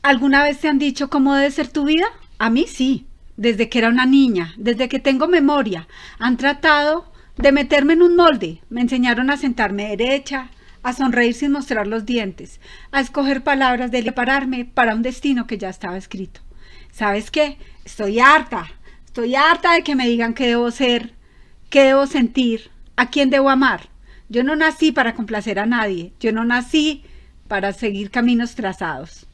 ¿Alguna vez te han dicho cómo debe ser tu vida? A mí sí, desde que era una niña, desde que tengo memoria. Han tratado de meterme en un molde. Me enseñaron a sentarme derecha, a sonreír sin mostrar los dientes, a escoger palabras, de prepararme para un destino que ya estaba escrito. ¿Sabes qué? Estoy harta de que me digan qué debo ser, qué debo sentir, a quién debo amar. Yo no nací para complacer a nadie, yo no nací para seguir caminos trazados.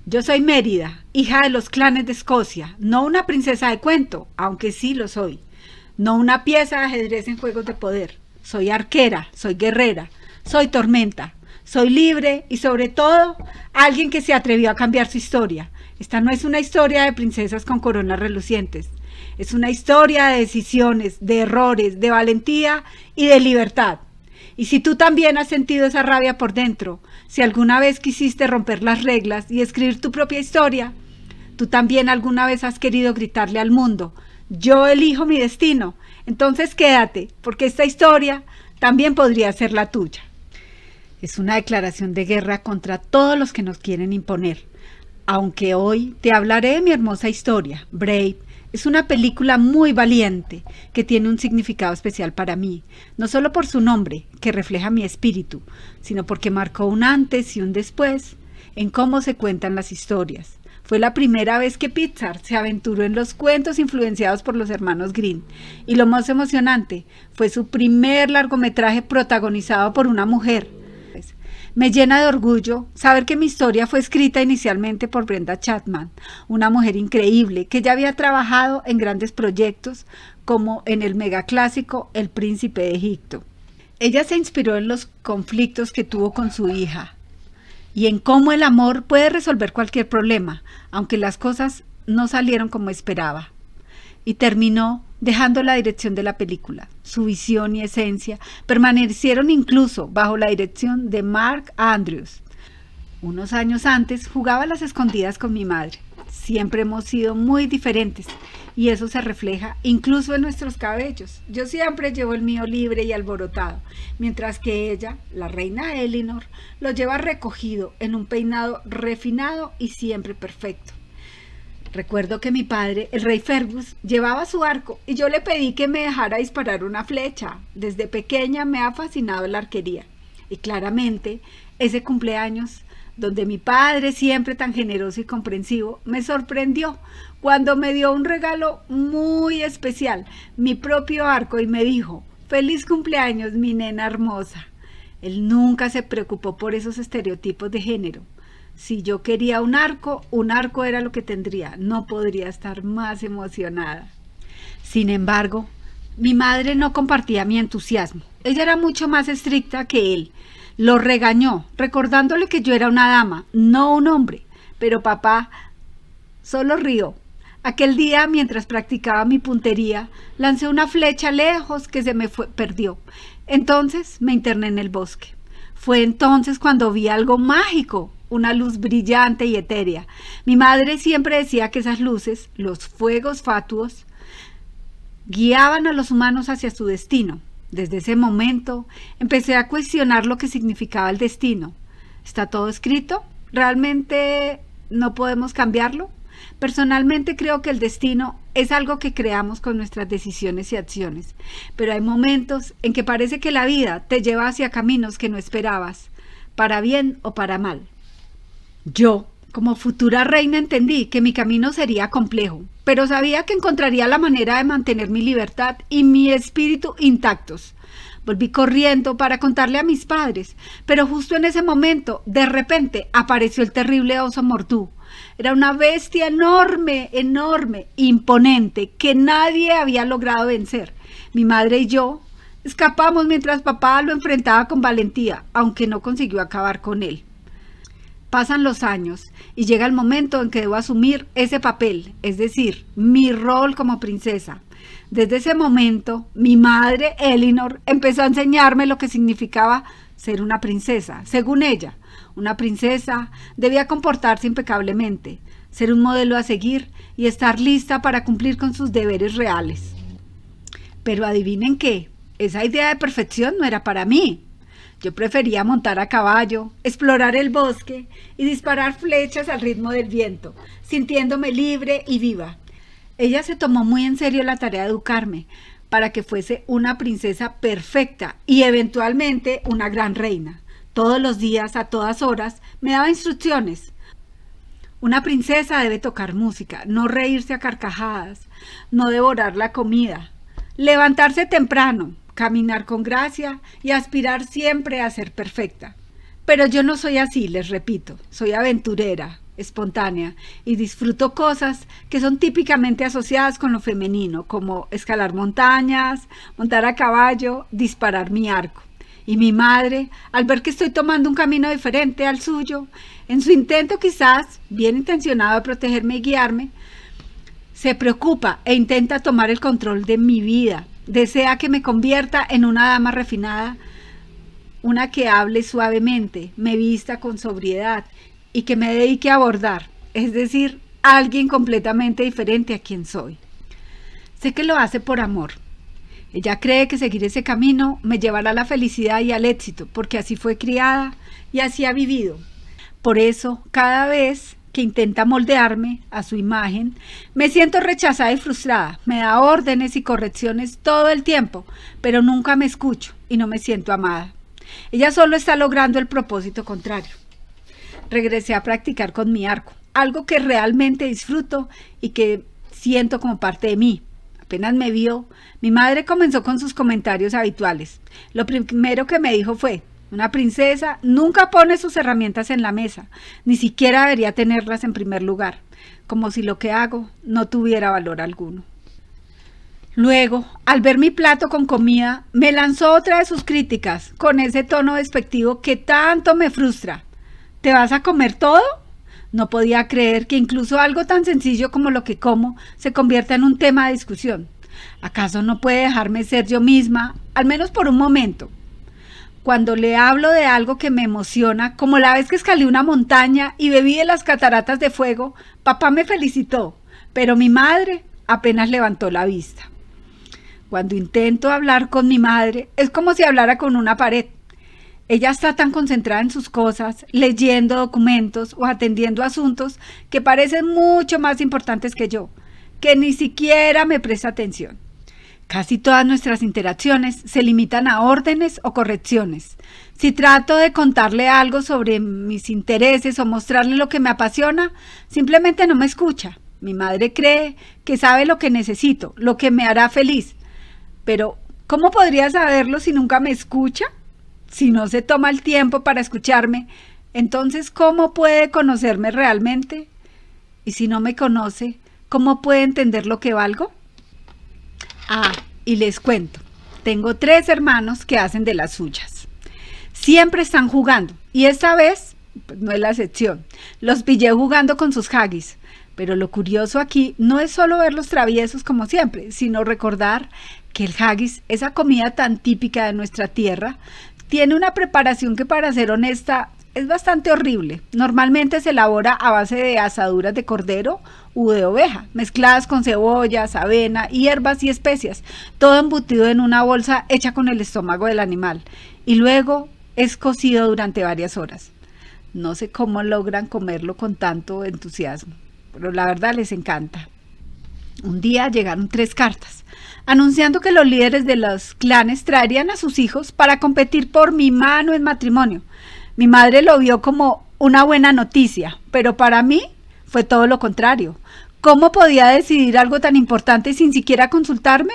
Yo soy Mérida, hija de los clanes de Escocia, no una princesa de cuento, aunque sí lo soy. No una pieza de ajedrez en juegos de poder. Soy arquera, soy guerrera, soy tormenta, soy libre y sobre todo alguien que se atrevió a cambiar su historia. Esta no es una historia de princesas con coronas relucientes. Es una historia de decisiones, de errores, de valentía y de libertad. Y si tú también has sentido esa rabia por dentro, si alguna vez quisiste romper las reglas y escribir tu propia historia, tú también alguna vez has querido gritarle al mundo: yo elijo mi destino, entonces quédate, porque esta historia también podría ser la tuya. Es una declaración de guerra contra todos los que nos quieren imponer. Aunque hoy te hablaré de mi hermosa historia, Brave, es una película muy valiente que tiene un significado especial para mí, no solo por su nombre, que refleja mi espíritu, sino porque marcó un antes y un después en cómo se cuentan las historias. Fue la primera vez que Pixar se aventuró en los cuentos influenciados por los hermanos Grimm, y lo más emocionante fue su primer largometraje protagonizado por una mujer. Me llena de orgullo saber que mi historia fue escrita inicialmente por Brenda Chapman, una mujer increíble que ya había trabajado en grandes proyectos como en el megaclásico El Príncipe de Egipto. Ella se inspiró en los conflictos que tuvo con su hija y en cómo el amor puede resolver cualquier problema, aunque las cosas no salieron como esperaba. Y terminó dejando la dirección de la película. Su visión y esencia permanecieron incluso bajo la dirección de Mark Andrews. Unos años antes jugaba a las escondidas con mi madre. Siempre hemos sido muy diferentes y eso se refleja incluso en nuestros cabellos. Yo siempre llevo el mío libre y alborotado, mientras que ella, la reina Eleanor, lo lleva recogido en un peinado refinado y siempre perfecto. Recuerdo que mi padre, el rey Fergus, llevaba su arco y yo le pedí que me dejara disparar una flecha. Desde pequeña me ha fascinado la arquería. Y claramente, ese cumpleaños, donde mi padre, siempre tan generoso y comprensivo, me sorprendió cuando me dio un regalo muy especial, mi propio arco, y me dijo: «Feliz cumpleaños, mi nena hermosa». Él nunca se preocupó por esos estereotipos de género. Si yo quería un arco era lo que tendría. No podría estar más emocionada. Sin embargo, mi madre no compartía mi entusiasmo. Ella era mucho más estricta que él. Lo regañó, recordándole que yo era una dama, no un hombre. Pero papá solo rió. Aquel día, mientras practicaba mi puntería, lancé una flecha lejos que se me perdió. Entonces me interné en el bosque. Fue entonces cuando vi algo mágico, una luz brillante y etérea. Mi madre siempre decía que esas luces, los fuegos fatuos, guiaban a los humanos hacia su destino. Desde ese momento empecé a cuestionar lo que significaba el destino. ¿Está todo escrito? ¿Realmente no podemos cambiarlo? Personalmente creo que el destino es algo que creamos con nuestras decisiones y acciones, pero hay momentos en que parece que la vida te lleva hacia caminos que no esperabas, para bien o para mal. Yo, como futura reina, entendí que mi camino sería complejo, pero sabía que encontraría la manera de mantener mi libertad y mi espíritu intactos. Volví corriendo para contarle a mis padres, pero justo en ese momento, de repente, apareció el terrible oso Mordú. Era una bestia enorme, imponente, que nadie había logrado vencer. Mi madre y yo escapamos mientras papá lo enfrentaba con valentía, aunque no consiguió acabar con él. Pasan los años y llega el momento en que debo asumir ese papel, es decir, mi rol como princesa. Desde ese momento, mi madre, Eleanor, empezó a enseñarme lo que significaba ser una princesa. Según ella, una princesa debía comportarse impecablemente, ser un modelo a seguir y estar lista para cumplir con sus deberes reales. Pero adivinen qué, esa idea de perfección no era para mí. Yo prefería montar a caballo, explorar el bosque y disparar flechas al ritmo del viento, sintiéndome libre y viva. Ella se tomó muy en serio la tarea de educarme para que fuese una princesa perfecta y eventualmente una gran reina. Todos los días, a todas horas, me daba instrucciones. Una princesa debe tocar música, no reírse a carcajadas, no devorar la comida, levantarse temprano, caminar con gracia y aspirar siempre a ser perfecta. Pero yo no soy así, les repito, soy aventurera, espontánea y disfruto cosas que son típicamente asociadas con lo femenino, como escalar montañas, montar a caballo, disparar mi arco. Y mi madre, al ver que estoy tomando un camino diferente al suyo, en su intento quizás bien intencionado de protegerme y guiarme, se preocupa e intenta tomar el control de mi vida. Desea que me convierta en una dama refinada, una que hable suavemente, me vista con sobriedad y que me dedique a bordar, es decir, alguien completamente diferente a quien soy. Sé que lo hace por amor. Ella cree que seguir ese camino me llevará a la felicidad y al éxito, porque así fue criada y así ha vivido. Por eso, cada vez que intenta moldearme a su imagen, me siento rechazada y frustrada. Me da órdenes y correcciones todo el tiempo, pero nunca me escucho y no me siento amada. Ella solo está logrando el propósito contrario. Regresé a practicar con mi arco, algo que realmente disfruto y que siento como parte de mí. Apenas me vio, mi madre comenzó con sus comentarios habituales. Lo primero que me dijo fue: una princesa nunca pone sus herramientas en la mesa, ni siquiera debería tenerlas en primer lugar, como si lo que hago no tuviera valor alguno. Luego, al ver mi plato con comida, me lanzó otra de sus críticas, con ese tono despectivo que tanto me frustra. ¿Te vas a comer todo? No podía creer que incluso algo tan sencillo como lo que como se convierta en un tema de discusión. ¿Acaso no puede dejarme ser yo misma, al menos por un momento? Cuando le hablo de algo que me emociona, como la vez que escalé una montaña y bebí de las cataratas de fuego, papá me felicitó, pero mi madre apenas levantó la vista. Cuando intento hablar con mi madre, es como si hablara con una pared. Ella está tan concentrada en sus cosas, leyendo documentos o atendiendo asuntos que parecen mucho más importantes que yo, que ni siquiera me presta atención. Casi todas nuestras interacciones se limitan a órdenes o correcciones. Si trato de contarle algo sobre mis intereses o mostrarle lo que me apasiona, simplemente no me escucha. Mi madre cree que sabe lo que necesito, lo que me hará feliz. Pero, ¿cómo podría saberlo si nunca me escucha? Si no se toma el tiempo para escucharme, entonces, ¿cómo puede conocerme realmente? Y si no me conoce, ¿cómo puede entender lo que valgo? Y les cuento, tengo 3 hermanos que hacen de las suyas. Siempre están jugando, y esta vez pues, no es la excepción. Los pillé jugando con sus haggis, pero lo curioso aquí no es solo verlos traviesos como siempre, sino recordar que el haggis, esa comida tan típica de nuestra tierra, tiene una preparación que, para ser honesta, es bastante horrible. Normalmente se elabora a base de asaduras de cordero u de oveja, mezcladas con cebollas, avena, hierbas y especias, todo embutido en una bolsa hecha con el estómago del animal, y luego es cocido durante varias horas. No sé cómo logran comerlo con tanto entusiasmo, pero la verdad les encanta. Un día llegaron 3 cartas, anunciando que los líderes de los clanes traerían a sus hijos para competir por mi mano en matrimonio. Mi madre lo vio como una buena noticia, pero para mí fue todo lo contrario. ¿Cómo podía decidir algo tan importante sin siquiera consultarme?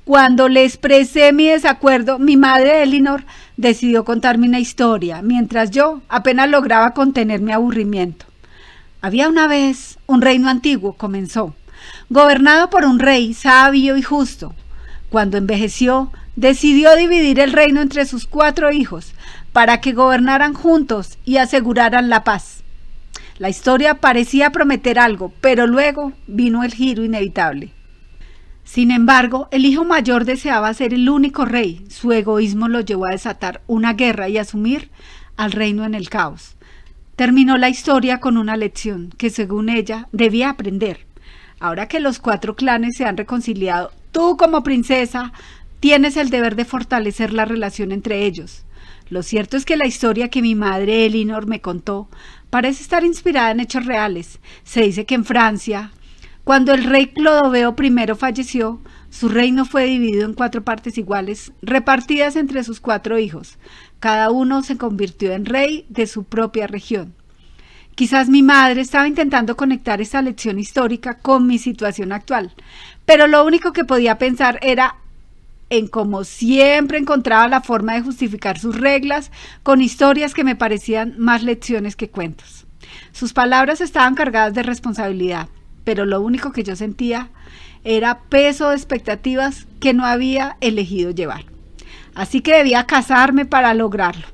Cuando le expresé mi desacuerdo, mi madre, Elinor, decidió contarme una historia, mientras yo apenas lograba contener mi aburrimiento. Había una vez un reino antiguo, comenzó, gobernado por un rey sabio y justo. Cuando envejeció, decidió dividir el reino entre sus 4 hijos para que gobernaran juntos y aseguraran la paz. La historia parecía prometer algo, pero luego vino el giro inevitable. Sin embargo, el hijo mayor deseaba ser el único rey. Su egoísmo lo llevó a desatar una guerra y a sumir al reino en el caos. Terminó la historia con una lección que, según ella, debía aprender. Ahora que los 4 clanes se han reconciliado, tú como princesa tienes el deber de fortalecer la relación entre ellos. Lo cierto es que la historia que mi madre Elinor me contó parece estar inspirada en hechos reales. Se dice que en Francia, cuando el rey Clodoveo I falleció, su reino fue dividido en 4 partes iguales, repartidas entre sus 4 hijos. Cada uno se convirtió en rey de su propia región. Quizás mi madre estaba intentando conectar esta lección histórica con mi situación actual, pero lo único que podía pensar era en cómo siempre encontraba la forma de justificar sus reglas con historias que me parecían más lecciones que cuentos. Sus palabras estaban cargadas de responsabilidad, pero lo único que yo sentía era peso de expectativas que no había elegido llevar. Así que debía casarme para lograrlo.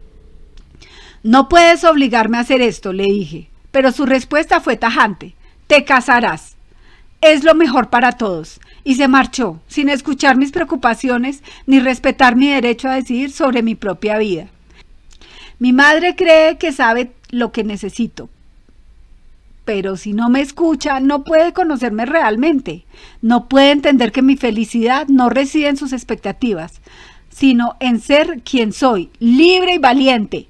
No puedes obligarme a hacer esto, le dije, pero su respuesta fue tajante. Te casarás. Es lo mejor para todos. Y se marchó, sin escuchar mis preocupaciones ni respetar mi derecho a decidir sobre mi propia vida. Mi madre cree que sabe lo que necesito, pero si no me escucha, no puede conocerme realmente. No puede entender que mi felicidad no reside en sus expectativas, sino en ser quien soy, libre y valiente.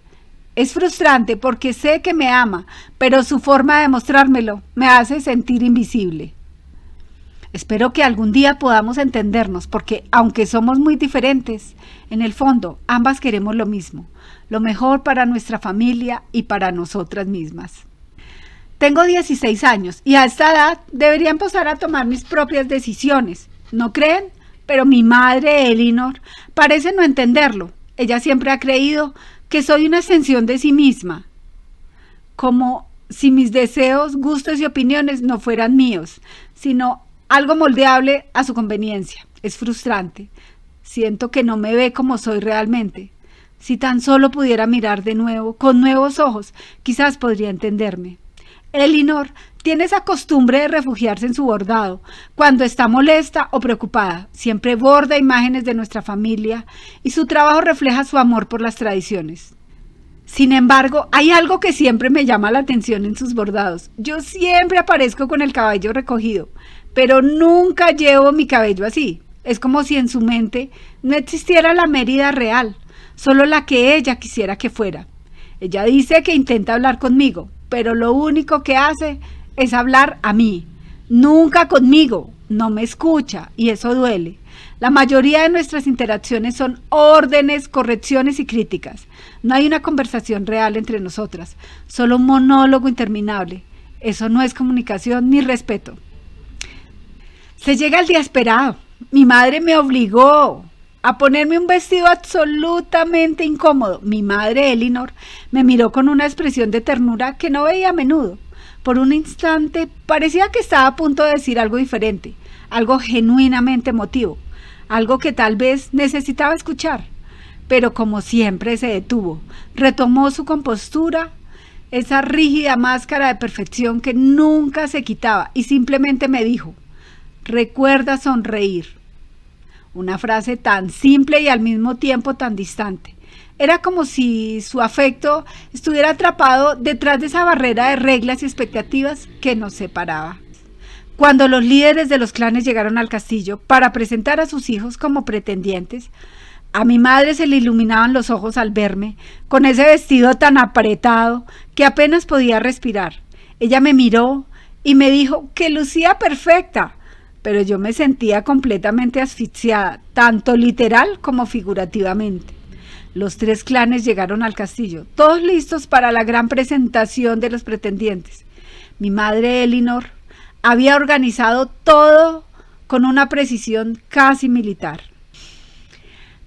Es frustrante porque sé que me ama, pero su forma de mostrármelo me hace sentir invisible. Espero que algún día podamos entendernos, porque aunque somos muy diferentes, en el fondo ambas queremos lo mismo, lo mejor para nuestra familia y para nosotras mismas. Tengo 16 años y a esta edad debería empezar a tomar mis propias decisiones, ¿no creen? Pero mi madre, Elinor, parece no entenderlo. Ella siempre ha creído que soy una extensión de sí misma, como si mis deseos, gustos y opiniones no fueran míos, sino algo moldeable a su conveniencia. Es frustrante. Siento que no me ve como soy realmente. Si tan solo pudiera mirar de nuevo, con nuevos ojos, quizás podría entenderme. Elinor tiene esa costumbre de refugiarse en su bordado. Cuando está molesta o preocupada, siempre borda imágenes de nuestra familia y su trabajo refleja su amor por las tradiciones. Sin embargo, hay algo que siempre me llama la atención en sus bordados. Yo siempre aparezco con el cabello recogido, pero nunca llevo mi cabello así. Es como si en su mente no existiera la Mérida real, solo la que ella quisiera que fuera. Ella dice que intenta hablar conmigo, pero lo único que hace es hablar a mí, nunca conmigo. No me escucha y eso duele. La mayoría de nuestras interacciones son órdenes, correcciones y críticas. No hay una conversación real entre nosotras, solo un monólogo interminable. Eso no es comunicación ni respeto. Se llega el día esperado. Mi madre me obligó a ponerme un vestido absolutamente incómodo. Mi madre, Elinor, me miró con una expresión de ternura que no veía a menudo. Por un instante parecía que estaba a punto de decir algo diferente, algo genuinamente emotivo, algo que tal vez necesitaba escuchar. Pero como siempre se detuvo, retomó su compostura, esa rígida máscara de perfección que nunca se quitaba, y simplemente me dijo: recuerda sonreír. Una frase tan simple y al mismo tiempo tan distante. Era como si su afecto estuviera atrapado detrás de esa barrera de reglas y expectativas que nos separaba. Cuando los líderes de los clanes llegaron al castillo para presentar a sus hijos como pretendientes, a mi madre se le iluminaban los ojos al verme, con ese vestido tan apretado que apenas podía respirar. Ella me miró y me dijo que lucía perfecta, pero yo me sentía completamente asfixiada, tanto literal como figurativamente. Los 3 clanes llegaron al castillo, todos listos para la gran presentación de los pretendientes. Mi madre Elinor había organizado todo con una precisión casi militar.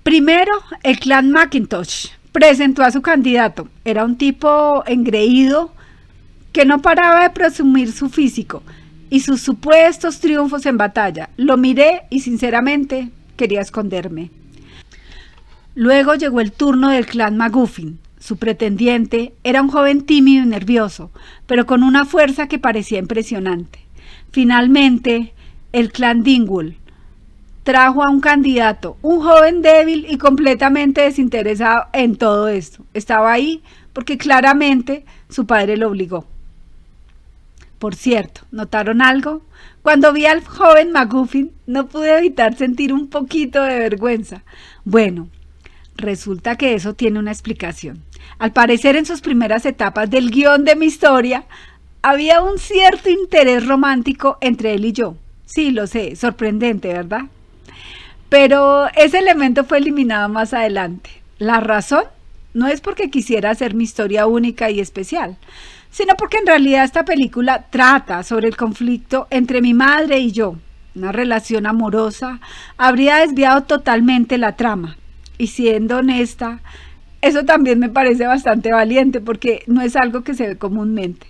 Primero, el clan McIntosh presentó a su candidato. Era un tipo engreído que no paraba de presumir su físico y sus supuestos triunfos en batalla. Lo miré y sinceramente quería esconderme. Luego llegó el turno del clan McGuffin. Su pretendiente era un joven tímido y nervioso, pero con una fuerza que parecía impresionante. Finalmente, el clan Dingwall trajo a un candidato, un joven débil y completamente desinteresado en todo esto. Estaba ahí porque claramente su padre lo obligó. Por cierto, ¿notaron algo? Cuando vi al joven McGuffin, no pude evitar sentir un poquito de vergüenza. Bueno, Resulta que eso tiene una explicación. Al parecer, en sus primeras etapas del guión de mi historia, había un cierto interés romántico entre él y yo. Sí, lo sé, sorprendente, ¿verdad? Pero ese elemento fue eliminado más adelante. La razón no es porque quisiera hacer mi historia única y especial, sino porque en realidad esta película trata sobre el conflicto entre mi madre y yo. Una relación amorosa habría desviado totalmente la trama. Y siendo honesta, eso también me parece bastante valiente porque no es algo que se ve comúnmente.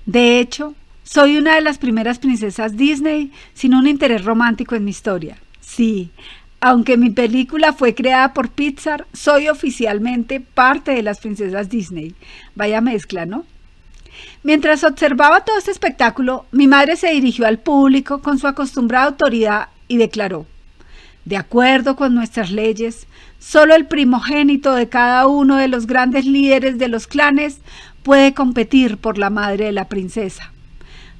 De hecho, soy una de las primeras princesas Disney sin un interés romántico en mi historia. Sí, aunque mi película fue creada por Pixar, soy oficialmente parte de las princesas Disney. Vaya mezcla, ¿no? Mientras observaba todo este espectáculo, mi madre se dirigió al público con su acostumbrada autoridad y declaró: de acuerdo con nuestras leyes, solo el primogénito de cada uno de los grandes líderes de los clanes puede competir por la madre de la princesa.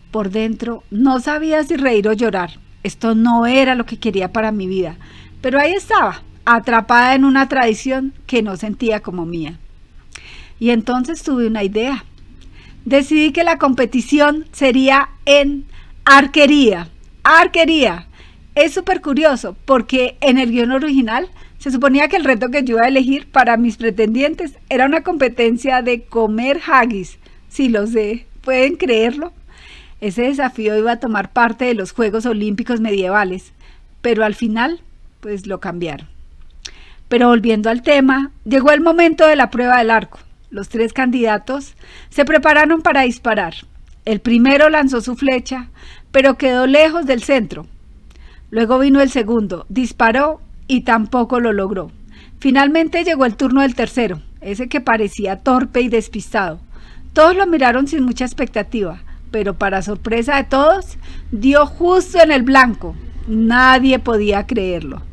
Por dentro no sabía si reír o llorar. Esto no era lo que quería para mi vida, pero ahí estaba, atrapada en una tradición que no sentía como mía. Y entonces tuve una idea. Decidí que la competición sería en arquería. Arquería. Es súper curioso porque en el guión original se suponía que el reto que yo iba a elegir para mis pretendientes era una competencia de comer haggis. Sí, lo sé, ¿pueden creerlo? Ese desafío iba a tomar parte de los Juegos Olímpicos medievales, pero al final, pues lo cambiaron. Pero volviendo al tema, llegó el momento de la prueba del arco. Los 3 candidatos se prepararon para disparar. El primero lanzó su flecha, pero quedó lejos del centro. Luego vino el segundo, disparó y tampoco lo logró. Finalmente llegó el turno del tercero, ese que parecía torpe y despistado. Todos lo miraron sin mucha expectativa, pero para sorpresa de todos, dio justo en el blanco. Nadie podía creerlo.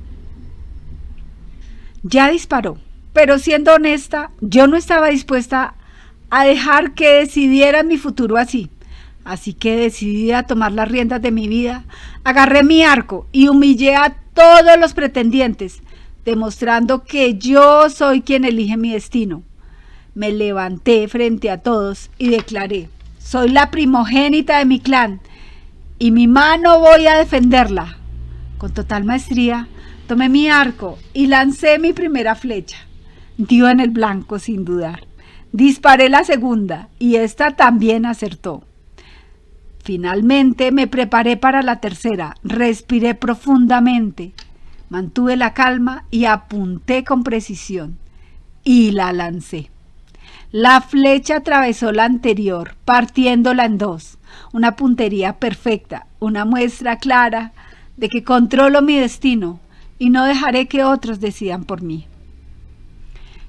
Ya disparó, pero siendo honesta, yo no estaba dispuesta a dejar que decidieran mi futuro así. Así que decidí a tomar las riendas de mi vida, agarré mi arco y humillé a todos los pretendientes, demostrando que yo soy quien elige mi destino. Me levanté frente a todos y declaré: soy la primogénita de mi clan y mi mano voy a defenderla. Con total maestría, tomé mi arco y lancé mi primera flecha. Dio en el blanco sin dudar. Disparé la segunda y esta también acertó. Finalmente me preparé para la tercera, respiré profundamente, mantuve la calma y apunté con precisión. Y la lancé. La flecha atravesó la anterior, partiéndola en 2. Una puntería perfecta, una muestra clara de que controlo mi destino y no dejaré que otros decidan por mí.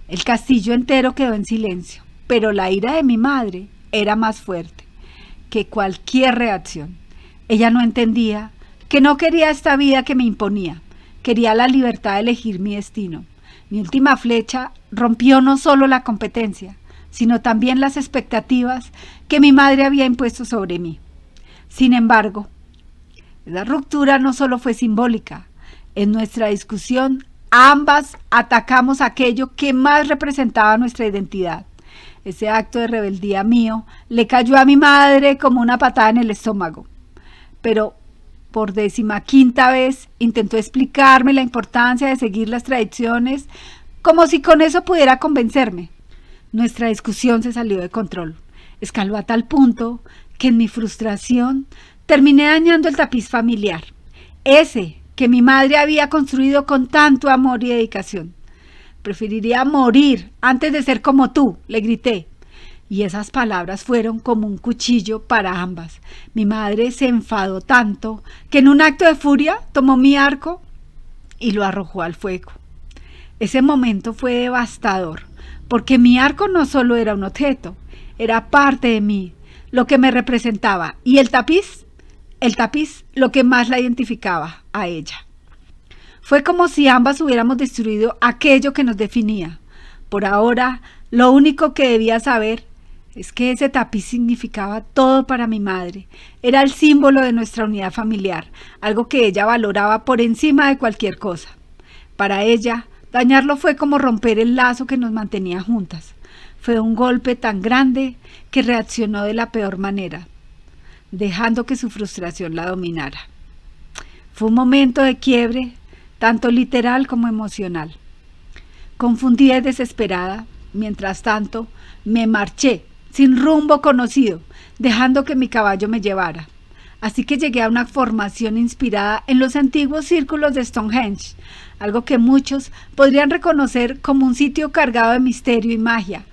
El castillo entero quedó en silencio, pero la ira de mi madre era más fuerte que cualquier reacción. Ella no entendía que no quería esta vida que me imponía, quería la libertad de elegir mi destino. Mi última flecha rompió no solo la competencia, sino también las expectativas que mi madre había impuesto sobre mí. Sin embargo, esa ruptura no solo fue simbólica. En nuestra discusión, ambas atacamos aquello que más representaba nuestra identidad. Ese acto de rebeldía mío le cayó a mi madre como una patada en el estómago. Pero por 15ª vez intentó explicarme la importancia de seguir las tradiciones, como si con eso pudiera convencerme. Nuestra discusión se salió de control. Escaló a tal punto que en mi frustración terminé dañando el tapiz familiar. Ese que mi madre había construido con tanto amor y dedicación. Preferiría morir antes de ser como tú, le grité. Y esas palabras fueron como un cuchillo para ambas. Mi madre se enfadó tanto que en un acto de furia tomó mi arco y lo arrojó al fuego. Ese momento fue devastador, porque mi arco no solo era un objeto, era parte de mí, lo que me representaba, y el tapiz, lo que más la identificaba a ella. Fue como si ambas hubiéramos destruido aquello que nos definía. Por ahora, lo único que debía saber es que ese tapiz significaba todo para mi madre. Era el símbolo de nuestra unidad familiar, algo que ella valoraba por encima de cualquier cosa. Para ella, Dañarlo fue como romper el lazo que nos mantenía juntas. Fue un golpe tan grande que reaccionó de la peor manera, dejando que su frustración la dominara. Fue un momento de quiebre, tanto literal como emocional. Confundida y desesperada, mientras tanto, me marché, sin rumbo conocido, dejando que mi caballo me llevara. Así que llegué a una formación inspirada en los antiguos círculos de Stonehenge, algo que muchos podrían reconocer como un sitio cargado de misterio y magia,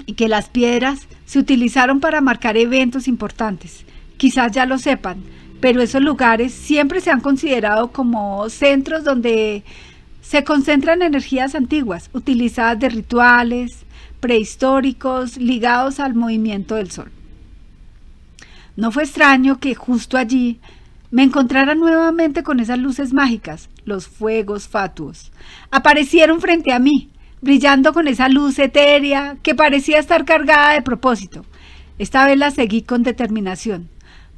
y que las piedras se utilizaron para marcar eventos importantes. Quizás ya lo sepan, pero esos lugares siempre se han considerado como centros donde se concentran energías antiguas, utilizadas de rituales prehistóricos ligados al movimiento del sol. No fue extraño que justo allí me encontrara nuevamente con esas luces mágicas, los fuegos fatuos. Aparecieron frente a mí, brillando con esa luz etérea que parecía estar cargada de propósito. Esta vez la seguí con determinación,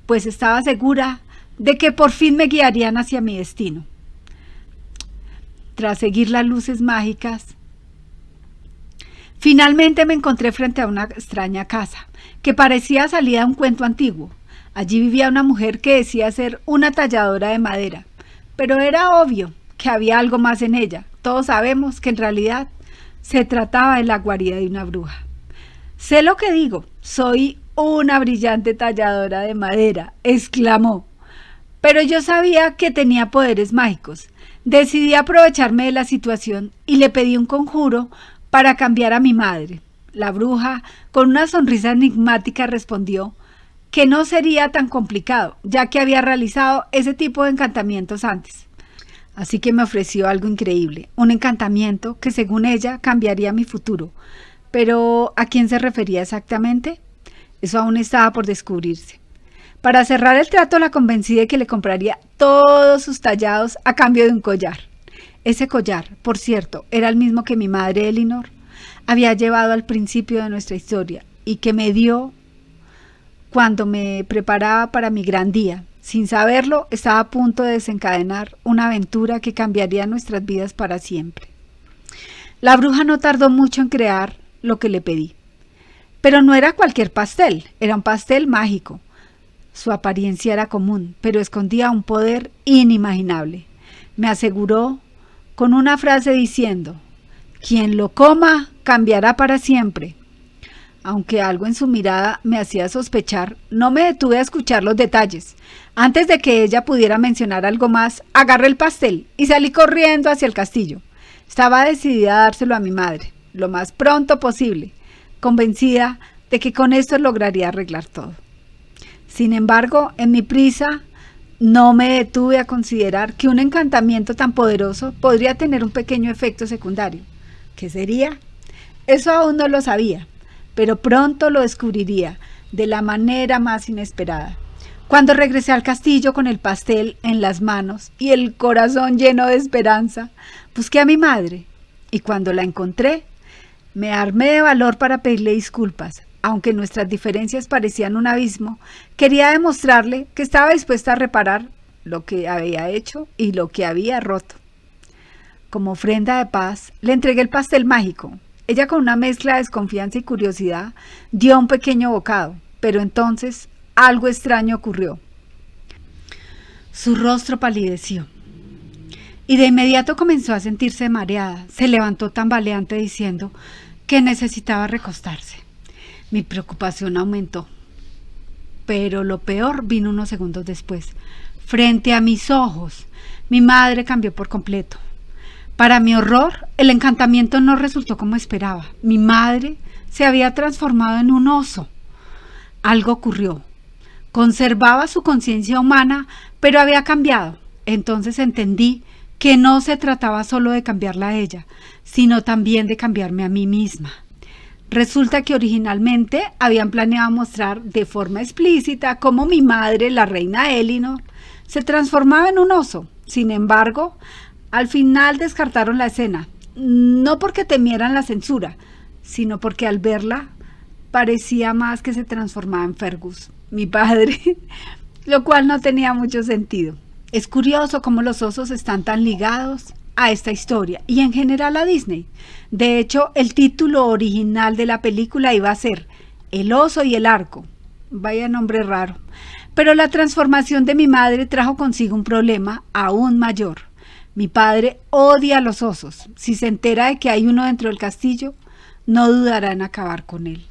pues estaba segura de que por fin me guiarían hacia mi destino. Tras seguir las luces mágicas, finalmente me encontré frente a una extraña casa, que parecía salida de un cuento antiguo. Allí vivía una mujer que decía ser una talladora de madera, pero era obvio que había algo más en ella. Todos sabemos que en realidad se trataba de la guarida de una bruja. Sé lo que digo, soy una brillante talladora de madera, exclamó. Pero yo sabía que tenía poderes mágicos. Decidí aprovecharme de la situación y le pedí un conjuro para cambiar a mi madre. La bruja, con una sonrisa enigmática, respondió que no sería tan complicado, ya que había realizado ese tipo de encantamientos antes. Así que me ofreció algo increíble, un encantamiento que según ella cambiaría mi futuro. Pero ¿a quién se refería exactamente? Eso aún estaba por descubrirse. Para cerrar el trato la convencí de que le compraría todos sus tallados a cambio de un collar. Ese collar, por cierto, era el mismo que mi madre Elinor había llevado al principio de nuestra historia y que me dio cuando me preparaba para mi gran día. Sin saberlo, estaba a punto de desencadenar una aventura que cambiaría nuestras vidas para siempre. La bruja no tardó mucho en crear lo que le pedí. Pero no era cualquier pastel, era un pastel mágico. Su apariencia era común, pero escondía un poder inimaginable. Me aseguró con una frase diciendo: «Quien lo coma cambiará para siempre». Aunque algo en su mirada me hacía sospechar, no me detuve a escuchar los detalles. Antes de que ella pudiera mencionar algo más, agarré el pastel y salí corriendo hacia el castillo. Estaba decidida a dárselo a mi madre, lo más pronto posible, convencida de que con esto lograría arreglar todo. Sin embargo, en mi prisa, no me detuve a considerar que un encantamiento tan poderoso podría tener un pequeño efecto secundario. ¿Qué sería? Eso aún no lo sabía, pero pronto lo descubriría de la manera más inesperada. Cuando regresé al castillo con el pastel en las manos y el corazón lleno de esperanza, busqué a mi madre y cuando la encontré, me armé de valor para pedirle disculpas. Aunque nuestras diferencias parecían un abismo, quería demostrarle que estaba dispuesta a reparar lo que había hecho y lo que había roto. Como ofrenda de paz, le entregué el pastel mágico. Ella, con una mezcla de desconfianza y curiosidad, dio un pequeño bocado, pero entonces algo extraño ocurrió. Su rostro palideció y de inmediato comenzó a sentirse mareada. Se levantó tambaleante diciendo que necesitaba recostarse. Mi preocupación aumentó, pero lo peor vino unos segundos después. Frente a mis ojos, mi madre cambió por completo. Para mi horror, el encantamiento no resultó como esperaba. Mi madre se había transformado en un oso. Algo ocurrió. Conservaba su conciencia humana, pero había cambiado. Entonces entendí que no se trataba solo de cambiarla a ella, sino también de cambiarme a mí misma. Resulta que originalmente habían planeado mostrar de forma explícita cómo mi madre, la reina Elinor, se transformaba en un oso. Sin embargo, al final descartaron la escena, no porque temieran la censura, sino porque al verla parecía más que se transformaba en Fergus, mi padre, lo cual no tenía mucho sentido. Es curioso cómo los osos están tan ligados a esta historia y en general a Disney. De hecho, el título original de la película iba a ser El oso y el arco. Vaya nombre raro. Pero la transformación de mi madre trajo consigo un problema aún mayor. Mi padre odia a los osos. Si se entera de que hay uno dentro del castillo, no dudará en acabar con él.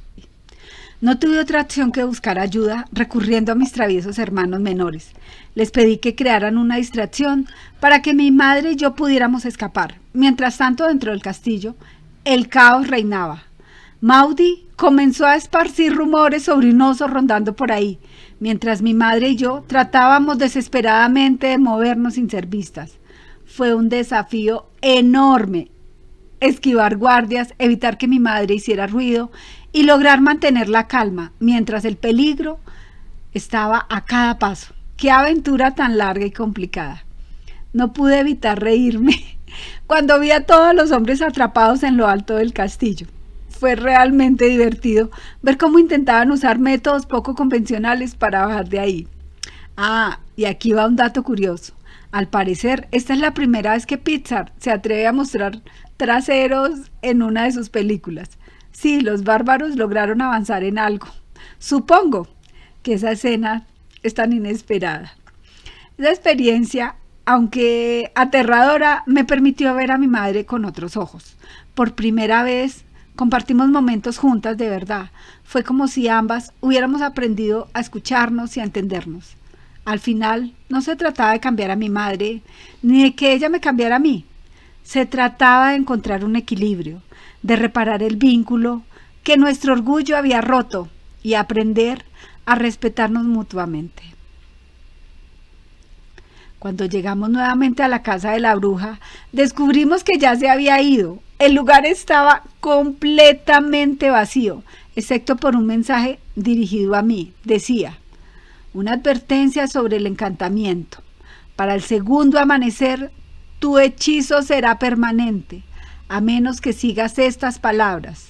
No tuve otra opción que buscar ayuda recurriendo a mis traviesos hermanos menores. Les pedí que crearan una distracción para que mi madre y yo pudiéramos escapar. Mientras tanto, dentro del castillo, el caos reinaba. Maudie comenzó a esparcir rumores sobre un oso rondando por ahí, mientras mi madre y yo tratábamos desesperadamente de movernos sin ser vistas. Fue un desafío enorme esquivar guardias, evitar que mi madre hiciera ruido y lograr mantener la calma mientras el peligro estaba a cada paso. ¡Qué aventura tan larga y complicada! No pude evitar reírme cuando vi a todos los hombres atrapados en lo alto del castillo. Fue realmente divertido ver cómo intentaban usar métodos poco convencionales para bajar de ahí. Y aquí va un dato curioso. Al parecer, esta es la primera vez que Pixar se atreve a mostrar traseros en una de sus películas. Sí, los bárbaros lograron avanzar en algo. Supongo que esa escena es tan inesperada. Esa experiencia, aunque aterradora, me permitió ver a mi madre con otros ojos. Por primera vez compartimos momentos juntas de verdad. Fue como si ambas hubiéramos aprendido a escucharnos y a entendernos. Al final, no se trataba de cambiar a mi madre, ni de que ella me cambiara a mí. Se trataba de encontrar un equilibrio, de reparar el vínculo que nuestro orgullo había roto y aprender a respetarnos mutuamente. Cuando llegamos nuevamente a la casa de la bruja, descubrimos que ya se había ido. El lugar estaba completamente vacío, excepto por un mensaje dirigido a mí. Decía: una advertencia sobre el encantamiento. Para el segundo amanecer, tu hechizo será permanente, a menos que sigas estas palabras.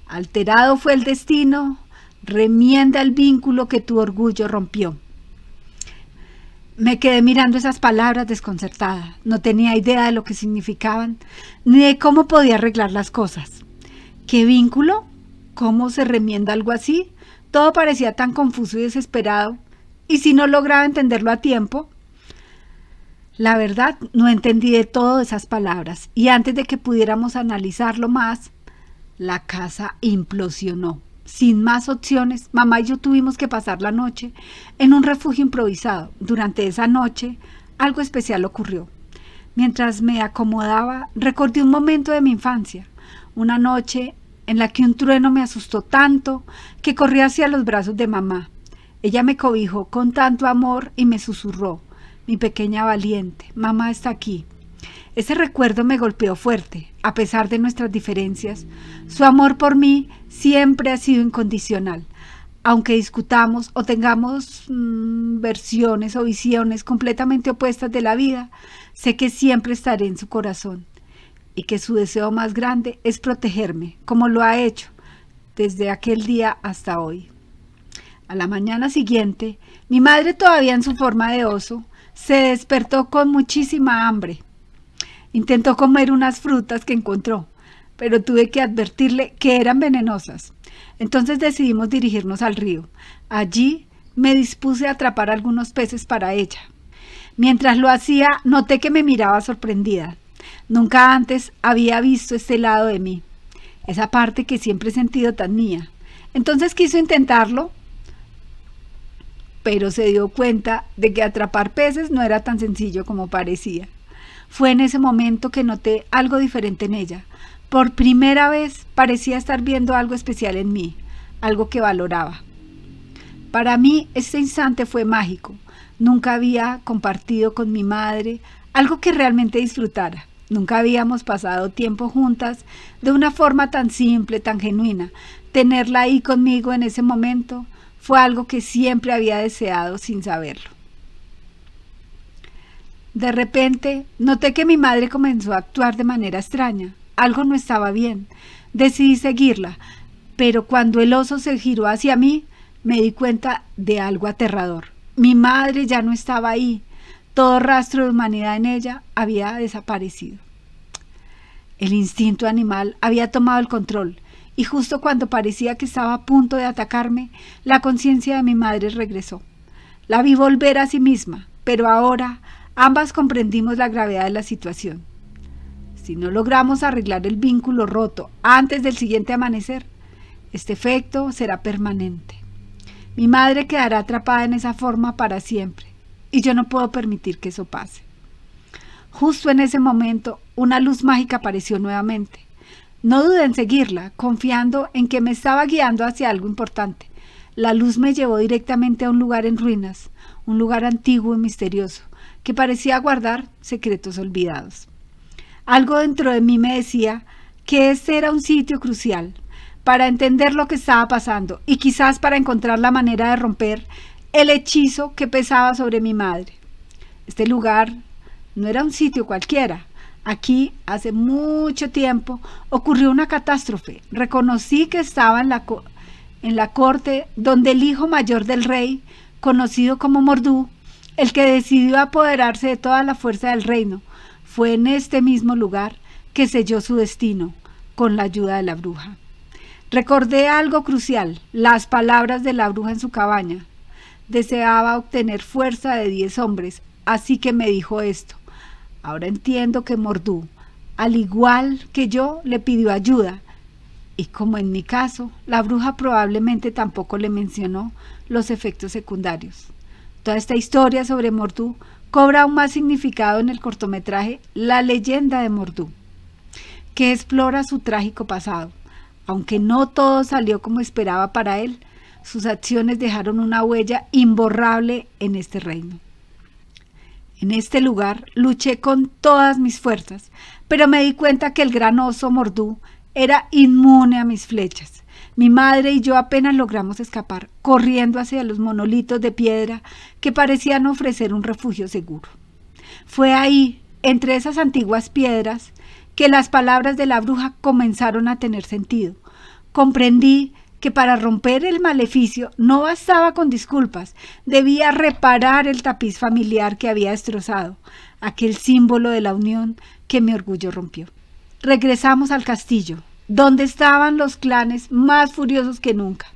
Alterado fue el destino, remienda el vínculo que tu orgullo rompió. Me quedé mirando esas palabras desconcertada. No tenía idea de lo que significaban, ni de cómo podía arreglar las cosas. ¿Qué vínculo? ¿Cómo se remienda algo así? Todo parecía tan confuso y desesperado. ¿Y si no lograba entenderlo a tiempo? La verdad, no entendí de todo esas palabras, y antes de que pudiéramos analizarlo más, la casa implosionó. Sin más opciones, mamá y yo tuvimos que pasar la noche en un refugio improvisado. Durante esa noche, algo especial ocurrió. Mientras me acomodaba, recordé un momento de mi infancia, una noche en la que un trueno me asustó tanto que corrí hacia los brazos de mamá. Ella me cobijó con tanto amor y me susurró: mi pequeña valiente, mamá está aquí. Ese recuerdo me golpeó fuerte. A pesar de nuestras diferencias, su amor por mí siempre ha sido incondicional. Aunque discutamos o tengamos versiones o visiones completamente opuestas de la vida, sé que siempre estaré en su corazón y que su deseo más grande es protegerme, como lo ha hecho desde aquel día hasta hoy. A la mañana siguiente, mi madre, todavía en su forma de oso, se despertó con muchísima hambre. Intentó comer unas frutas que encontró, pero tuve que advertirle que eran venenosas. Entonces decidimos dirigirnos al río. Allí me dispuse a atrapar algunos peces para ella. Mientras lo hacía, noté que me miraba sorprendida. Nunca antes había visto este lado de mí, esa parte que siempre he sentido tan mía. Entonces quiso intentarlo, pero se dio cuenta de que atrapar peces no era tan sencillo como parecía. Fue en ese momento que noté algo diferente en ella. Por primera vez parecía estar viendo algo especial en mí, algo que valoraba. Para mí este instante fue mágico. Nunca había compartido con mi madre algo que realmente disfrutara. Nunca habíamos pasado tiempo juntas de una forma tan simple, tan genuina. Tenerla ahí conmigo en ese momento fue algo que siempre había deseado sin saberlo. De repente, noté que mi madre comenzó a actuar de manera extraña. Algo no estaba bien. Decidí seguirla, pero cuando el oso se giró hacia mí, me di cuenta de algo aterrador. Mi madre ya no estaba ahí. Todo rastro de humanidad en ella había desaparecido. El instinto animal había tomado el control, y justo cuando parecía que estaba a punto de atacarme, la conciencia de mi madre regresó. La vi volver a sí misma, pero ahora ambas comprendimos la gravedad de la situación. Si no logramos arreglar el vínculo roto antes del siguiente amanecer, este efecto será permanente. Mi madre quedará atrapada en esa forma para siempre, y yo no puedo permitir que eso pase. Justo en ese momento, una luz mágica apareció nuevamente. No dudé en seguirla, confiando en que me estaba guiando hacia algo importante. La luz me llevó directamente a un lugar en ruinas, un lugar antiguo y misterioso, que parecía guardar secretos olvidados. Algo dentro de mí me decía que este era un sitio crucial para entender lo que estaba pasando y quizás para encontrar la manera de romper el hechizo que pesaba sobre mi madre. Este lugar no era un sitio cualquiera. Aquí, hace mucho tiempo, ocurrió una catástrofe. Reconocí que estaba en la corte donde el hijo mayor del rey, conocido como Mordú, el que decidió apoderarse de toda la fuerza del reino, fue en este mismo lugar que selló su destino con la ayuda de la bruja. Recordé algo crucial, las palabras de la bruja en su cabaña. Deseaba obtener fuerza de 10 hombres, así que me dijo esto. Ahora entiendo que Mordú, al igual que yo, le pidió ayuda, y como en mi caso, la bruja probablemente tampoco le mencionó los efectos secundarios. Toda esta historia sobre Mordú cobra aún más significado en el cortometraje La leyenda de Mordú, que explora su trágico pasado. Aunque no todo salió como esperaba para él, sus acciones dejaron una huella imborrable en este reino. En este lugar luché con todas mis fuerzas, pero me di cuenta que el gran oso Mordú era inmune a mis flechas. Mi madre y yo apenas logramos escapar, corriendo hacia los monolitos de piedra que parecían ofrecer un refugio seguro. Fue ahí, entre esas antiguas piedras, que las palabras de la bruja comenzaron a tener sentido. Comprendí que para romper el maleficio no bastaba con disculpas, debía reparar el tapiz familiar que había destrozado, aquel símbolo de la unión que mi orgullo rompió. Regresamos al castillo, donde estaban los clanes más furiosos que nunca.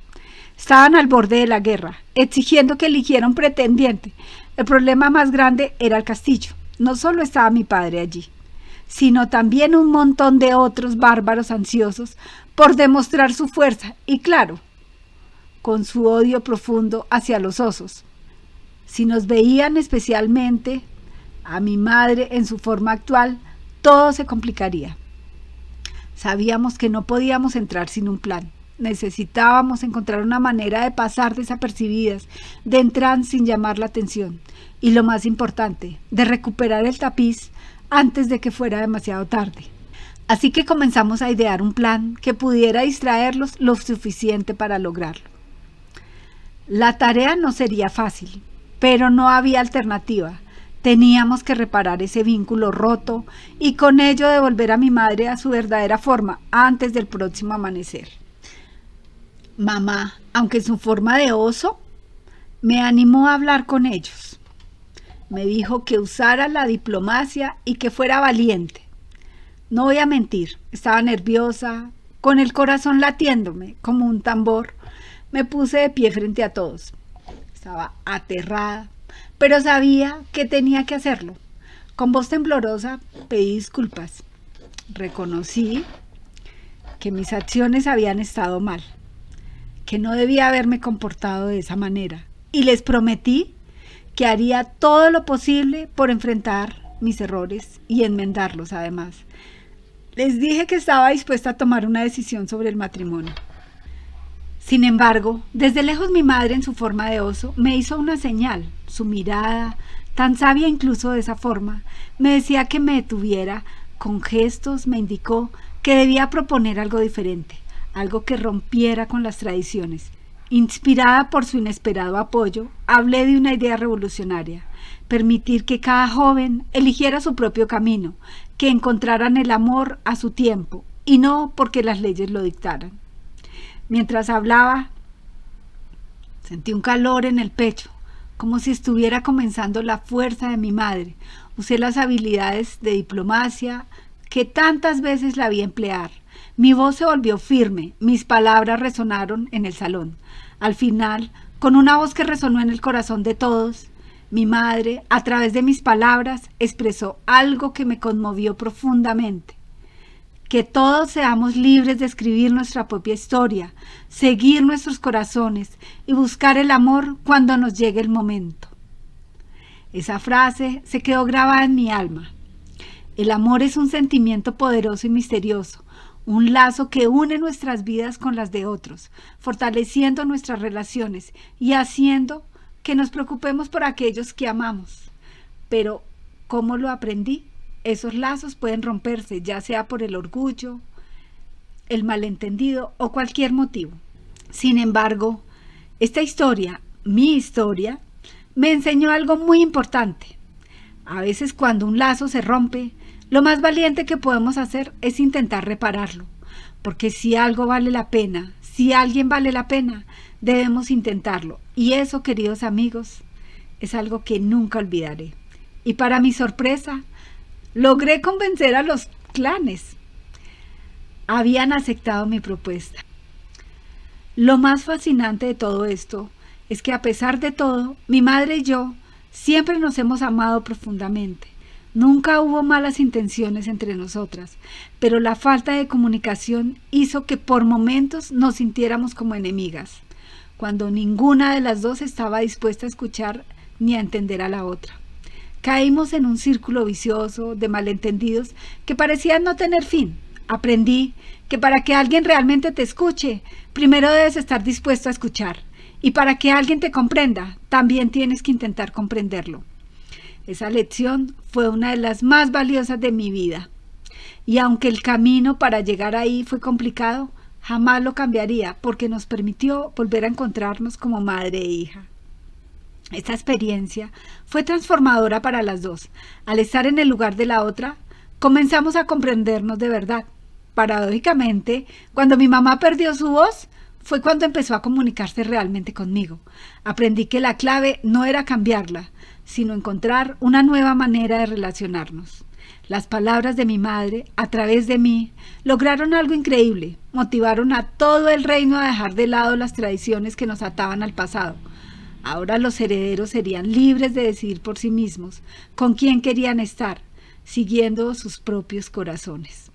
Estaban al borde de la guerra, exigiendo que eligiera un pretendiente. El problema más grande era el castillo. No solo estaba mi padre allí, sino también un montón de otros bárbaros ansiosos por demostrar su fuerza y, claro, con su odio profundo hacia los osos. Si nos veían especialmente a mi madre en su forma actual, todo se complicaría. Sabíamos que no podíamos entrar sin un plan. Necesitábamos encontrar una manera de pasar desapercibidas, de entrar sin llamar la atención y, lo más importante, de recuperar el tapiz antes de que fuera demasiado tarde. Así que comenzamos a idear un plan que pudiera distraerlos lo suficiente para lograrlo. La tarea no sería fácil, pero no había alternativa. Teníamos que reparar ese vínculo roto y con ello devolver a mi madre a su verdadera forma antes del próximo amanecer. Mamá, aunque en su forma de oso, me animó a hablar con ellos. Me dijo que usara la diplomacia y que fuera valiente. No voy a mentir, estaba nerviosa, con el corazón latiéndome como un tambor. Me puse de pie frente a todos. Estaba aterrada, pero sabía que tenía que hacerlo. Con voz temblorosa pedí disculpas. Reconocí que mis acciones habían estado mal, que no debía haberme comportado de esa manera, y les prometí que haría todo lo posible por enfrentar mis errores y enmendarlos además. Les dije que estaba dispuesta a tomar una decisión sobre el matrimonio. Sin embargo, desde lejos mi madre en su forma de oso me hizo una señal. Su mirada, tan sabia incluso de esa forma, me decía que me detuviera. Con gestos me indicó que debía proponer algo diferente, algo que rompiera con las tradiciones. Inspirada por su inesperado apoyo, hablé de una idea revolucionaria: permitir que cada joven eligiera su propio camino, que encontraran el amor a su tiempo y no porque las leyes lo dictaran. Mientras hablaba, sentí un calor en el pecho, como si estuviera comenzando la fuerza de mi madre. Usé las habilidades de diplomacia que tantas veces la vi emplear. Mi voz se volvió firme, mis palabras resonaron en el salón. Al final, con una voz que resonó en el corazón de todos, mi madre, a través de mis palabras, expresó algo que me conmovió profundamente. Que todos seamos libres de escribir nuestra propia historia, seguir nuestros corazones y buscar el amor cuando nos llegue el momento. Esa frase se quedó grabada en mi alma. El amor es un sentimiento poderoso y misterioso, un lazo que une nuestras vidas con las de otros, fortaleciendo nuestras relaciones y haciendo que nos preocupemos por aquellos que amamos. Pero, ¿cómo lo aprendí? Esos lazos pueden romperse, ya sea por el orgullo, el malentendido o cualquier motivo. Sin embargo, esta historia, mi historia, me enseñó algo muy importante. A veces cuando un lazo se rompe, lo más valiente que podemos hacer es intentar repararlo, porque si algo vale la pena, si alguien vale la pena, debemos intentarlo. Y eso, queridos amigos, es algo que nunca olvidaré. Y para mi sorpresa, logré convencer a los clanes. Habían aceptado mi propuesta. Lo más fascinante de todo esto es que a pesar de todo, mi madre y yo siempre nos hemos amado profundamente. Nunca hubo malas intenciones entre nosotras, pero la falta de comunicación hizo que por momentos nos sintiéramos como enemigas, cuando ninguna de las dos estaba dispuesta a escuchar ni a entender a la otra. Caímos en un círculo vicioso de malentendidos que parecían no tener fin. Aprendí que para que alguien realmente te escuche, primero debes estar dispuesto a escuchar. Y para que alguien te comprenda, también tienes que intentar comprenderlo. Esa lección fue una de las más valiosas de mi vida. Y aunque el camino para llegar ahí fue complicado, jamás lo cambiaría porque nos permitió volver a encontrarnos como madre e hija. Esta experiencia fue transformadora para las dos. Al estar en el lugar de la otra, comenzamos a comprendernos de verdad. Paradójicamente, cuando mi mamá perdió su voz, fue cuando empezó a comunicarse realmente conmigo. Aprendí que la clave no era cambiarla, sino encontrar una nueva manera de relacionarnos. Las palabras de mi madre, a través de mí, lograron algo increíble. Motivaron a todo el reino a dejar de lado las tradiciones que nos ataban al pasado. Ahora los herederos serían libres de decidir por sí mismos con quién querían estar, siguiendo sus propios corazones.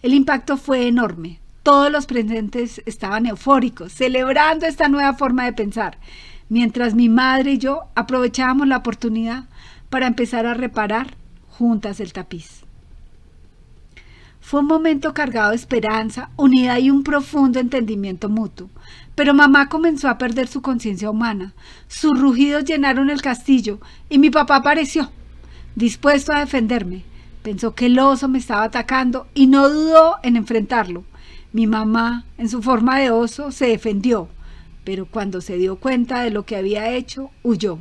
El impacto fue enorme. Todos los presentes estaban eufóricos, celebrando esta nueva forma de pensar, mientras mi madre y yo aprovechábamos la oportunidad para empezar a reparar juntas el tapiz. Fue un momento cargado de esperanza, unidad y un profundo entendimiento mutuo. Pero mamá comenzó a perder su conciencia humana. Sus rugidos llenaron el castillo y mi papá apareció, dispuesto a defenderme. Pensó que el oso me estaba atacando y no dudó en enfrentarlo. Mi mamá, en su forma de oso, se defendió, pero cuando se dio cuenta de lo que había hecho, huyó.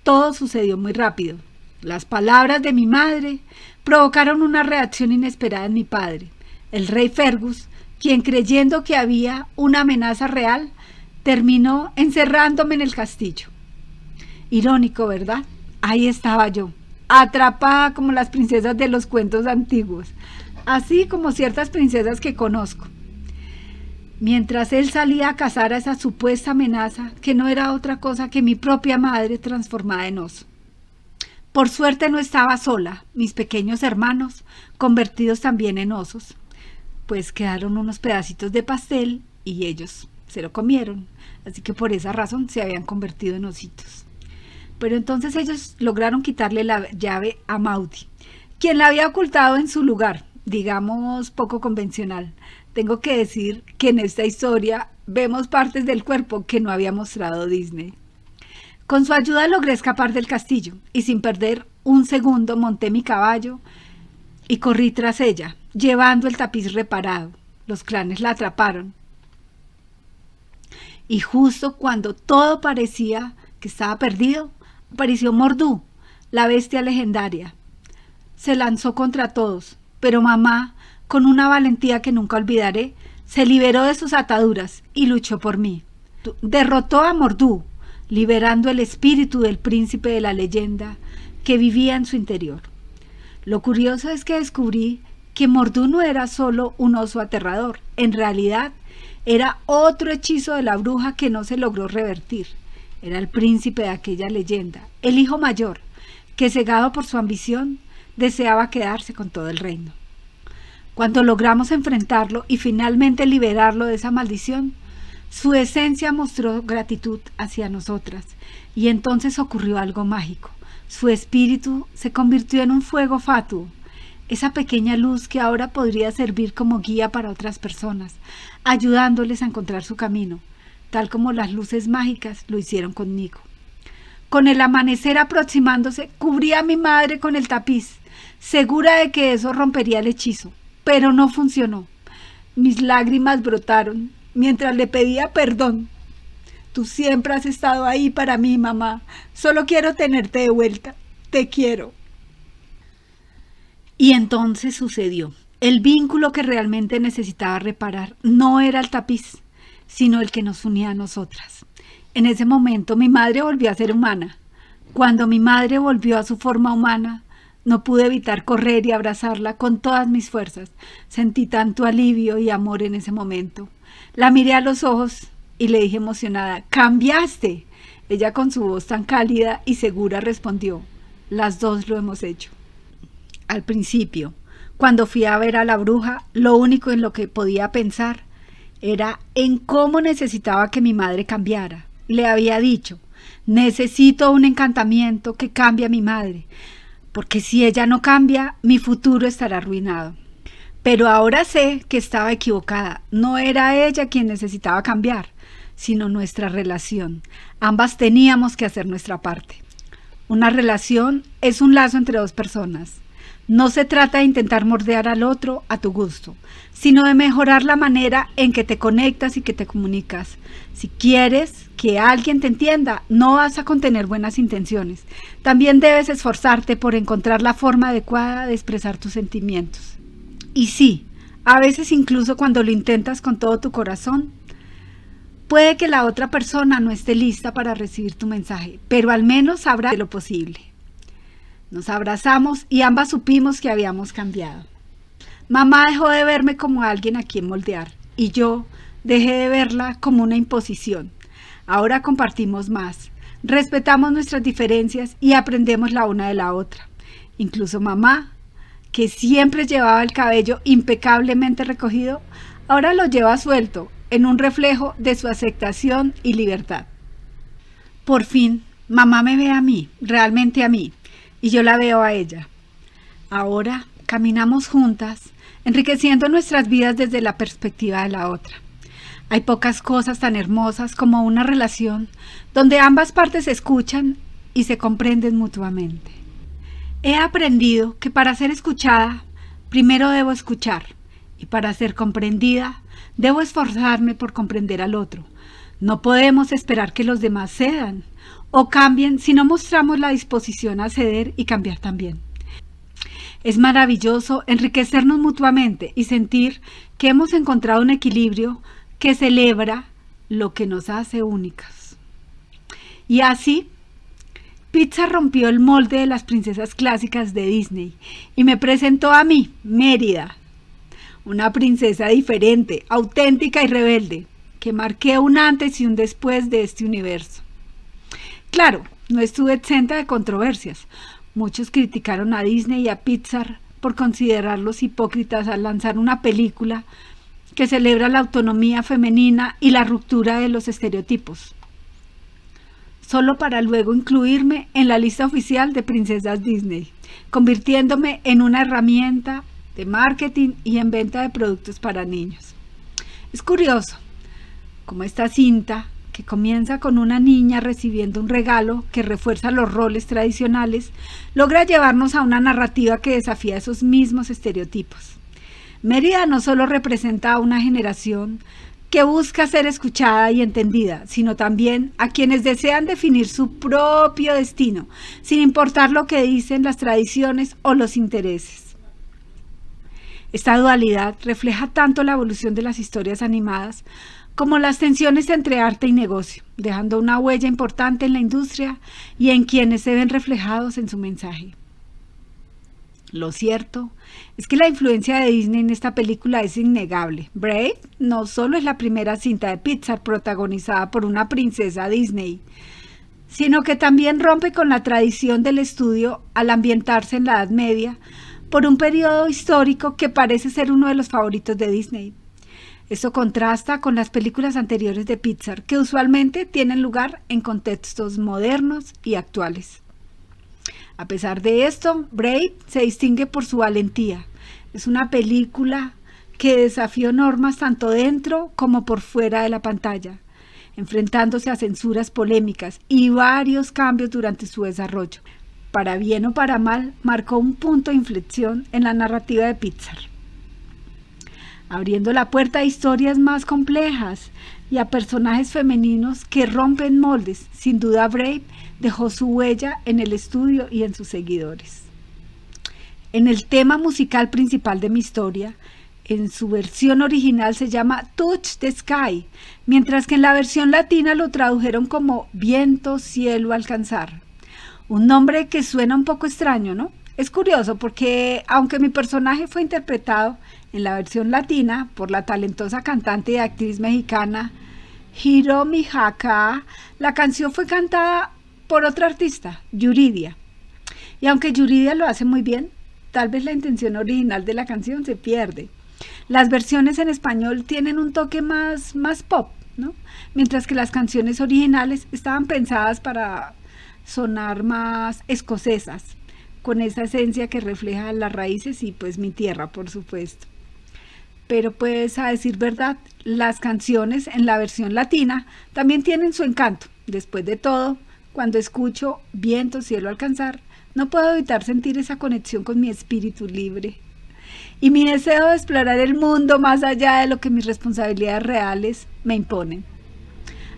Todo sucedió muy rápido. Las palabras de mi madre provocaron una reacción inesperada en mi padre. El rey Fergus, quien creyendo que había una amenaza real, terminó encerrándome en el castillo. Irónico, ¿verdad? Ahí estaba yo, atrapada como las princesas de los cuentos antiguos, así como ciertas princesas que conozco. Mientras él salía a cazar a esa supuesta amenaza, que no era otra cosa que mi propia madre transformada en oso. Por suerte no estaba sola, mis pequeños hermanos, convertidos también en osos, pues quedaron unos pedacitos de pastel y ellos se lo comieron, así que por esa razón se habían convertido en ositos. Pero entonces ellos lograron quitarle la llave a Maudie, quien la había ocultado en su lugar, digamos poco convencional. Tengo que decir que en esta historia vemos partes del cuerpo que no había mostrado Disney. Con su ayuda logré escapar del castillo y sin perder un segundo monté mi caballo y corrí tras ella, llevando el tapiz reparado. Los clanes la atraparon. Y justo cuando todo parecía que estaba perdido, apareció Mor'du, la bestia legendaria. Se lanzó contra todos, pero mamá, con una valentía que nunca olvidaré, se liberó de sus ataduras y luchó por mí. Derrotó a Mor'du, liberando el espíritu del príncipe de la leyenda que vivía en su interior. Lo curioso es que descubrí que Mor'du no era solo un oso aterrador, en realidad era otro hechizo de la bruja que no se logró revertir. Era el príncipe de aquella leyenda, el hijo mayor, que cegado por su ambición, deseaba quedarse con todo el reino. Cuando logramos enfrentarlo y finalmente liberarlo de esa maldición, su esencia mostró gratitud hacia nosotras, y entonces ocurrió algo mágico. Su espíritu se convirtió en un fuego fatuo, esa pequeña luz que ahora podría servir como guía para otras personas, ayudándoles a encontrar su camino, tal como las luces mágicas lo hicieron conmigo. Con el amanecer aproximándose, cubrí a mi madre con el tapiz, segura de que eso rompería el hechizo, pero no funcionó. Mis lágrimas brotaron mientras le pedía perdón. Tú siempre has estado ahí para mí, mamá. Solo quiero tenerte de vuelta. Te quiero. Y entonces sucedió. El vínculo que realmente necesitaba reparar no era el tapiz, sino el que nos unía a nosotras. En ese momento mi madre volvió a ser humana. Cuando mi madre volvió a su forma humana, no pude evitar correr y abrazarla con todas mis fuerzas. Sentí tanto alivio y amor en ese momento. La miré a los ojos y le dije emocionada, ¡cambiaste! Ella con su voz tan cálida y segura respondió, las dos lo hemos hecho. Al principio, cuando fui a ver a la bruja, lo único en lo que podía pensar era en cómo necesitaba que mi madre cambiara. Le había dicho, necesito un encantamiento que cambie a mi madre, porque si ella no cambia, mi futuro estará arruinado. Pero ahora sé que estaba equivocada. No era ella quien necesitaba cambiar, sino nuestra relación. Ambas teníamos que hacer nuestra parte. Una relación es un lazo entre dos personas. No se trata de intentar moldear al otro a tu gusto, sino de mejorar la manera en que te conectas y que te comunicas. Si quieres que alguien te entienda, no vas a contener buenas intenciones. También debes esforzarte por encontrar la forma adecuada de expresar tus sentimientos. Y sí, a veces incluso cuando lo intentas con todo tu corazón, puede que la otra persona no esté lista para recibir tu mensaje, pero al menos sabrá de lo posible. Nos abrazamos y ambas supimos que habíamos cambiado. Mamá dejó de verme como alguien a quien moldear y yo dejé de verla como una imposición. Ahora compartimos más, respetamos nuestras diferencias y aprendemos la una de la otra. Incluso mamá, que siempre llevaba el cabello impecablemente recogido, ahora lo lleva suelto, en un reflejo de su aceptación y libertad. Por fin, mamá me ve a mí, realmente a mí, y yo la veo a ella. Ahora caminamos juntas, enriqueciendo nuestras vidas desde la perspectiva de la otra. Hay pocas cosas tan hermosas como una relación donde ambas partes se escuchan y se comprenden mutuamente. He aprendido que para ser escuchada, primero debo escuchar, y para ser comprendida, debo esforzarme por comprender al otro. No podemos esperar que los demás cedan o cambien si no mostramos la disposición a ceder y cambiar también. Es maravilloso enriquecernos mutuamente y sentir que hemos encontrado un equilibrio que celebra lo que nos hace únicas. Y así, Pixar rompió el molde de las princesas clásicas de Disney y me presentó a mí, Mérida, una princesa diferente, auténtica y rebelde, que marqué un antes y un después de este universo. Claro, no estuve exenta de controversias. Muchos criticaron a Disney y a Pixar por considerarlos hipócritas al lanzar una película que celebra la autonomía femenina y la ruptura de los estereotipos, solo para luego incluirme en la lista oficial de princesas Disney, convirtiéndome en una herramienta de marketing y en venta de productos para niños. Es curioso como esta cinta, que comienza con una niña recibiendo un regalo que refuerza los roles tradicionales, logra llevarnos a una narrativa que desafía esos mismos estereotipos. Mérida no solo representa a una generación que busca ser escuchada y entendida, sino también a quienes desean definir su propio destino, sin importar lo que dicen las tradiciones o los intereses. Esta dualidad refleja tanto la evolución de las historias animadas como las tensiones entre arte y negocio, dejando una huella importante en la industria y en quienes se ven reflejados en su mensaje. Lo cierto es que la influencia de Disney en esta película es innegable. Brave no solo es la primera cinta de Pixar protagonizada por una princesa Disney, sino que también rompe con la tradición del estudio al ambientarse en la Edad Media por un periodo histórico que parece ser uno de los favoritos de Disney. Esto contrasta con las películas anteriores de Pixar, que usualmente tienen lugar en contextos modernos y actuales. A pesar de esto, Brave se distingue por su valentía. Es una película que desafió normas tanto dentro como por fuera de la pantalla, enfrentándose a censuras polémicas y varios cambios durante su desarrollo. Para bien o para mal, marcó un punto de inflexión en la narrativa de Pixar, abriendo la puerta a historias más complejas y a personajes femeninos que rompen moldes. Sin duda, Brave dejó su huella en el estudio y en sus seguidores. En el tema musical principal de mi historia, en su versión original se llama Touch the Sky, mientras que en la versión latina lo tradujeron como Viento, Cielo, Alcanzar. Un nombre que suena un poco extraño, ¿no? Es curioso porque, aunque mi personaje fue interpretado en la versión latina por la talentosa cantante y actriz mexicana Hiro Mihaka, la canción fue cantada por otra artista, Yuridia. Y aunque Yuridia lo hace muy bien, tal vez la intención original de la canción se pierde. Las versiones en español tienen un toque más pop, ¿no? Mientras que las canciones originales estaban pensadas para sonar más escocesas, con esa esencia que refleja las raíces y pues mi tierra, por supuesto. Pero pues, a decir verdad, las canciones en la versión latina también tienen su encanto. Después de todo, cuando escucho Viento, Cielo, Alcanzar, no puedo evitar sentir esa conexión con mi espíritu libre y mi deseo de explorar el mundo más allá de lo que mis responsabilidades reales me imponen.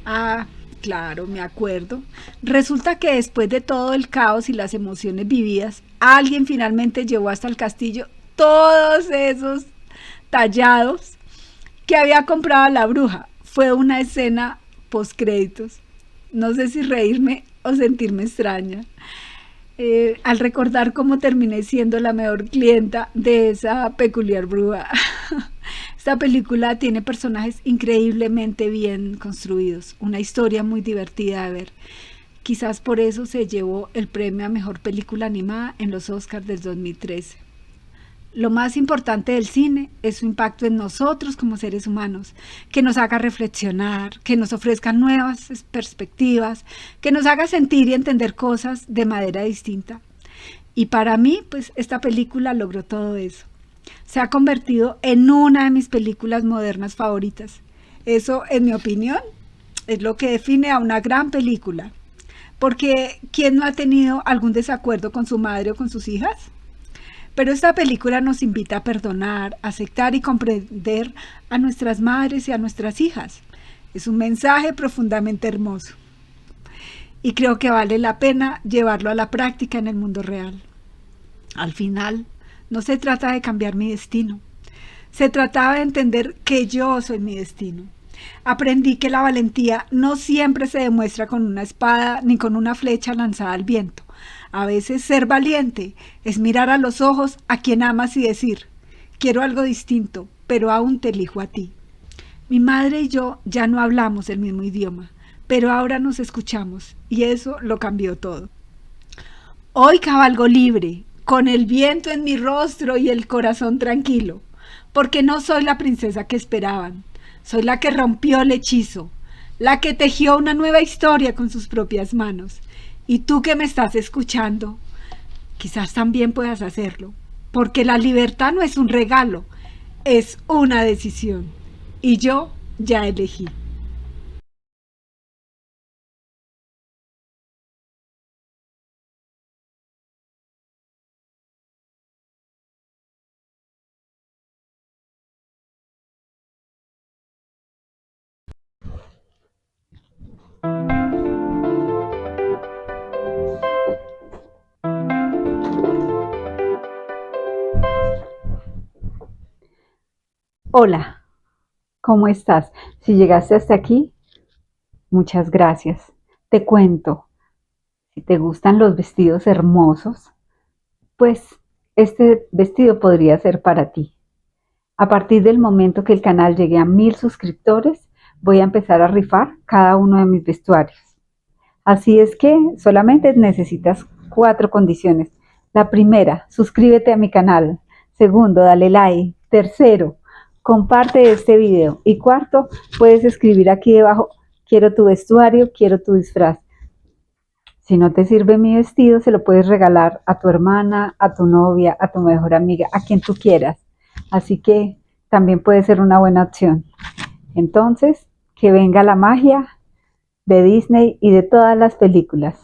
Ah, claro, me acuerdo. Resulta que después de todo el caos y las emociones vividas, alguien finalmente llevó hasta el castillo todos esos tallados que había comprado la bruja. Fue una escena postcréditos. No sé si reírme o sentirme extraña al recordar cómo terminé siendo la mejor clienta de esa peculiar bruja. Esta película tiene personajes increíblemente bien construidos, una historia muy divertida de ver. Quizás por eso se llevó el premio a mejor película animada en los Oscars del 2013. Lo más importante del cine es su impacto en nosotros como seres humanos, que nos haga reflexionar, que nos ofrezca nuevas perspectivas, que nos haga sentir y entender cosas de manera distinta. Y para mí, pues esta película logró todo eso. Se ha convertido en una de mis películas modernas favoritas. Eso, en mi opinión, es lo que define a una gran película. Porque ¿quién no ha tenido algún desacuerdo con su madre o con sus hijas? Pero esta película nos invita a perdonar, aceptar y comprender a nuestras madres y a nuestras hijas. Es un mensaje profundamente hermoso. Y creo que vale la pena llevarlo a la práctica en el mundo real. Al final, no se trata de cambiar mi destino. Se trataba de entender que yo soy mi destino. Aprendí que la valentía no siempre se demuestra con una espada ni con una flecha lanzada al viento. A veces ser valiente es mirar a los ojos a quien amas y decir, quiero algo distinto, pero aún te elijo a ti. Mi madre y yo ya no hablamos el mismo idioma, pero ahora nos escuchamos y eso lo cambió todo. Hoy cabalgo libre, con el viento en mi rostro y el corazón tranquilo, porque no soy la princesa que esperaban, soy la que rompió el hechizo, la que tejió una nueva historia con sus propias manos. Y tú que me estás escuchando, quizás también puedas hacerlo, porque la libertad no es un regalo, es una decisión. Y yo ya elegí. Hola, ¿Cómo estás? Si llegaste hasta aquí, muchas gracias. Te cuento, si te gustan los vestidos hermosos, pues este vestido podría ser para ti. A partir del momento que el canal llegue a 1000 suscriptores, voy a empezar a rifar cada uno de mis vestuarios. Así es que solamente necesitas 4 condiciones. La primera, suscríbete a mi canal. Segundo, dale like. Tercero, comparte este video. Y cuarto, puedes escribir aquí debajo, quiero tu vestuario, quiero tu disfraz. Si no te sirve mi vestido, se lo puedes regalar a tu hermana, a tu novia, a tu mejor amiga, a quien tú quieras. Así que también puede ser una buena opción. Entonces, que venga la magia de Disney y de todas las películas.